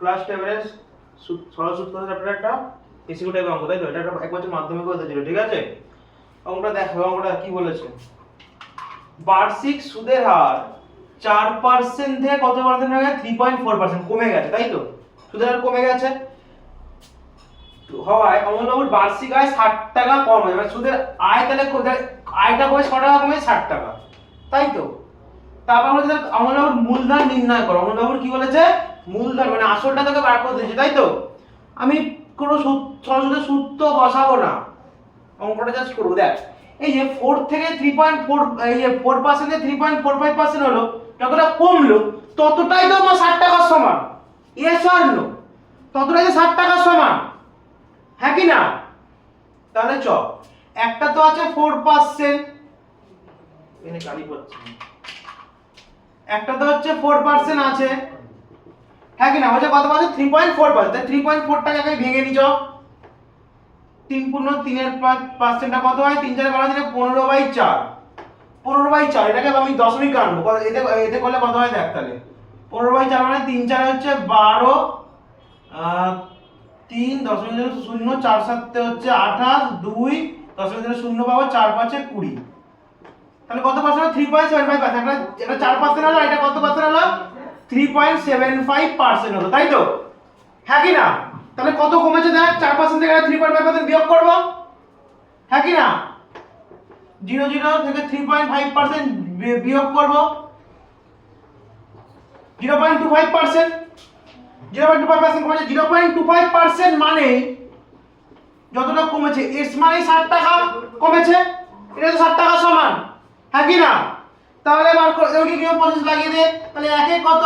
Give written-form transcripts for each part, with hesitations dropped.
Class 10 সরল সূত্র chapter একটা এসিকিউ টাইপের অঙ্ক, তাই তো? এটা এক বছর মাধ্যমিকে হয়েছিল, ঠিক আছে? অঙ্কটা দেখো, অঙ্কটা কি বলেছে? বার্ষিক সুদের হার 4% থেকে কত পার্সেন্ট হয়ে গেছে? 3.4% কমে গেছে, তাই তো? সুদের হার কমে গেছে হয় অমলবাবুর বার্ষিক আয় 60 টাকা কম হয়, মানে সুদের আয় তাহলে আয়টা কমে 6 টাকা কমে 60 টাকা, তাই তো? তারপর বলেছে অমলবাবুর মূলধন নির্ণয় করো। অমলবাবুর কি বলেছে? মূলধন মানে আসলটা তোকে বার করে দিয়েছে, তাই তো? আমি কোনো সরাসরি সূত্র বসাবো না, অঙ্কটা জাস্ট করবো। দেখ এই যে 4 থেকে 3.4 এই যে 4% থেকে 3.45% হলো, যতটা কমলো ততটাই তো আমার 60 টাকার সমান। Yes or no? ততটাই তো 60 টাকার সমান, হ্যাঁ কি না? তাহলে চ একটা তো আছে 4%, এনে গালি করছে, একটা তো হচ্ছে 4% আছে, হ্যাঁ কি না? হচ্ছে কত পাচ্ছে? 3.4%। তাই 3.4 টাকাকে ভেঙে নিছ, 3 পূর্ণ 3 এর পার্সেন্টটা কত হয়? 3 4 12 দিনে 15/4, 15/4 এটাকে আমি দশমিক আনবো, এতে এতে করলে কত হয় দেখ তাহলে। 15/4 মানে 3 4 হচ্ছে 12, 3 দশমিক 0 4 7 হচ্ছে 28, 2 দশমিক 0 পাবো, 4 5 20, তাহলে কত পার্সেন্ট? 3.75%। এটা 4% হলো, এটা কত পার্সেন্ট হলো? 3.75% হলো, তাই তো? হ্যাঁ কি না? তাহলে কত কমেছে দেখ, 4% থেকে 3.5% বিয়োগ করব, হ্যাঁ কি না? 0 থেকে 3.5% বিয়োগ করব 0.25%, 0.25% কমেছে। 0.25% মানে যতটা কমেছে এস মানে 60 টাকা কমেছে, এটা তো 60 টাকা সমান, হ্যাঁ কি না? তাহলে বার করে ওকে কি প্রসেস লাগিয়ে দে, তাহলে একে কত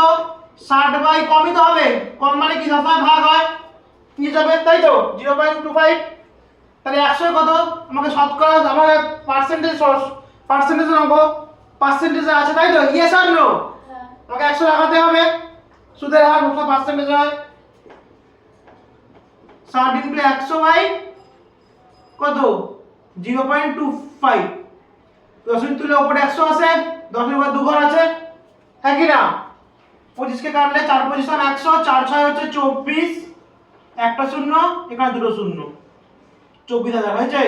60 কমই তো হবে, কম মানে কি দশায় ভাগ হয় নিয়ে যাবে, তাই তো? 0.25, তাহলে 100 কত আমাকে শতকরা, আমার পার্সেন্টেজের অঙ্ক পার্সেন্টেজে আছে, তাই তো? ইয়েস আর নো? আমাকে 100 লাগাতে হবে, সুদের হার কত পার্সেন্টেজ হয়? 60 * 100 কত? 0.25, দশমিক তুলে উপরে 100 আছে, দশমিক উপরে 2 ঘর আছে, হ্যাঁ কি না? 25 কে কাটলে 4 × 5 = 100, 4 6 হচ্ছে 24, একটা শূন্য এখানে দুটো শূন্য, 24,000 হয়েছে।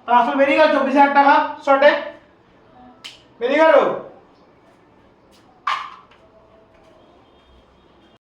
তার আসল বেরিয়ে গেল 24,000 টাকা, শর্টে বেরিয়ে গেল।